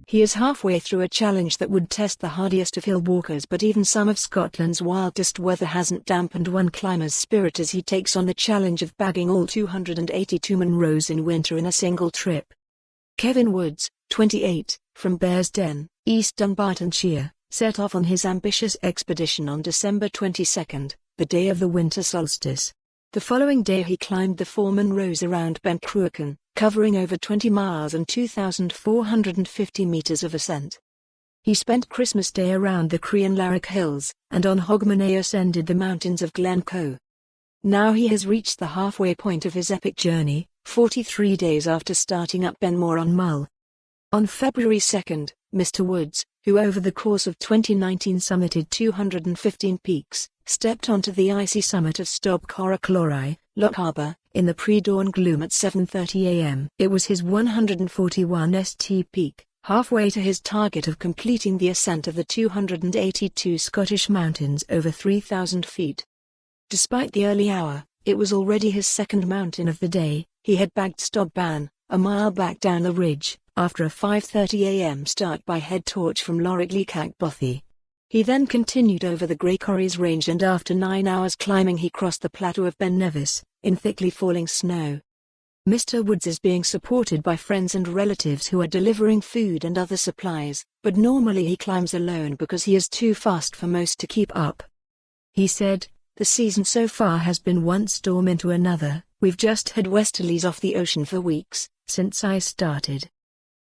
He is halfway through a challenge that would test the hardiest of hill walkers, but even some of Scotland's wildest weather hasn't dampened one climber's spirit as he takes on the challenge of bagging all 282 Munros in winter in a single trip. Kevin Woods, 28, from Bearsden, East Dunbartonshire, set off on his ambitious expedition on December 22, the day of the winter solstice. The following day he climbed the 4 Munros around Ben Cruachan, covering over 20 miles and 2,450 meters of ascent. He spent Christmas Day around the Crianlarich hills, and on Hogmanay ascended the mountains of Glen Coe. Now he has reached the halfway point of his epic journey, 43 days after starting up Benmore on Mull. On February 2, Mr. Woods, who over the course of 2019 summited 215 peaks, stepped onto the icy summit of Stob Choire Claurigh, Lochaber, in the pre-dawn gloom at 7:30 a.m. It was his 141st peak, halfway to his target of completing the ascent of the 282 Scottish mountains over 3,000 feet. Despite the early hour, it was already his second mountain of the day. He had bagged Stob Ban, a mile back down the ridge, after a 5:30 a.m. start by head torch from Lochaber. He then continued over the Grey Corries Range, and after 9 hours climbing he crossed the plateau of Ben Nevis, in thickly falling snow. Mr. Woods is being supported by friends and relatives who are delivering food and other supplies, but normally he climbs alone because he is too fast for most to keep up. He said, "The season so far has been one storm into another. We've just had westerlies off the ocean for weeks, since I started.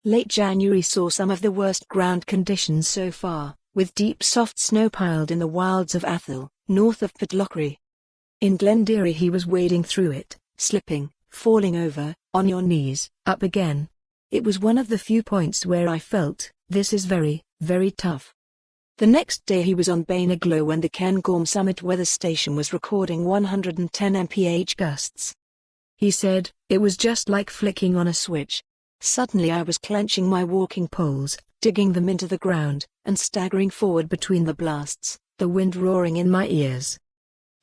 Late January saw some of the worst ground conditions so far, with deep soft snow piled in the wilds of Atholl, north of Lochaber. In Glenderry he was wading through it, slipping, falling over, on your knees, up again. It was one of the few points where I felt, this is very, very tough." The next day he was on Banaglow when the Cairngorm summit weather station was recording 110 mph gusts. He said, "It was just like flicking on a switch. Suddenly I was clenching my walking poles, digging them into the ground, and staggering forward between the blasts, the wind roaring in my ears."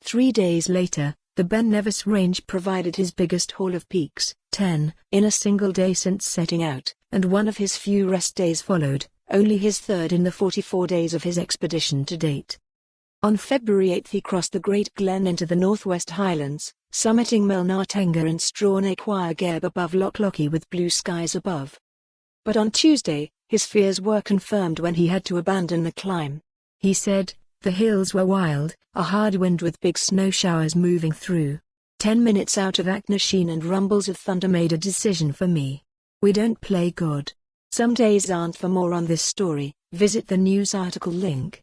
3 days later, the Ben Nevis Range provided his biggest haul of peaks, 10, in a single day since setting out, and one of his few rest days followed, only his third in the 44 days of his expedition to date. On February 8 he crossed the Great Glen into the Northwest Highlands, summiting Melnartenga and Stronach Quaigeb above Lochlochie with blue skies above. But on Tuesday, his fears were confirmed when he had to abandon the climb. He said, "The hills were wild, a hard wind with big snow showers moving through. 10 minutes out of Achnasheen and rumbles of thunder made a decision for me. We don't play God." Some days aren't. For more on this story, visit the news article link.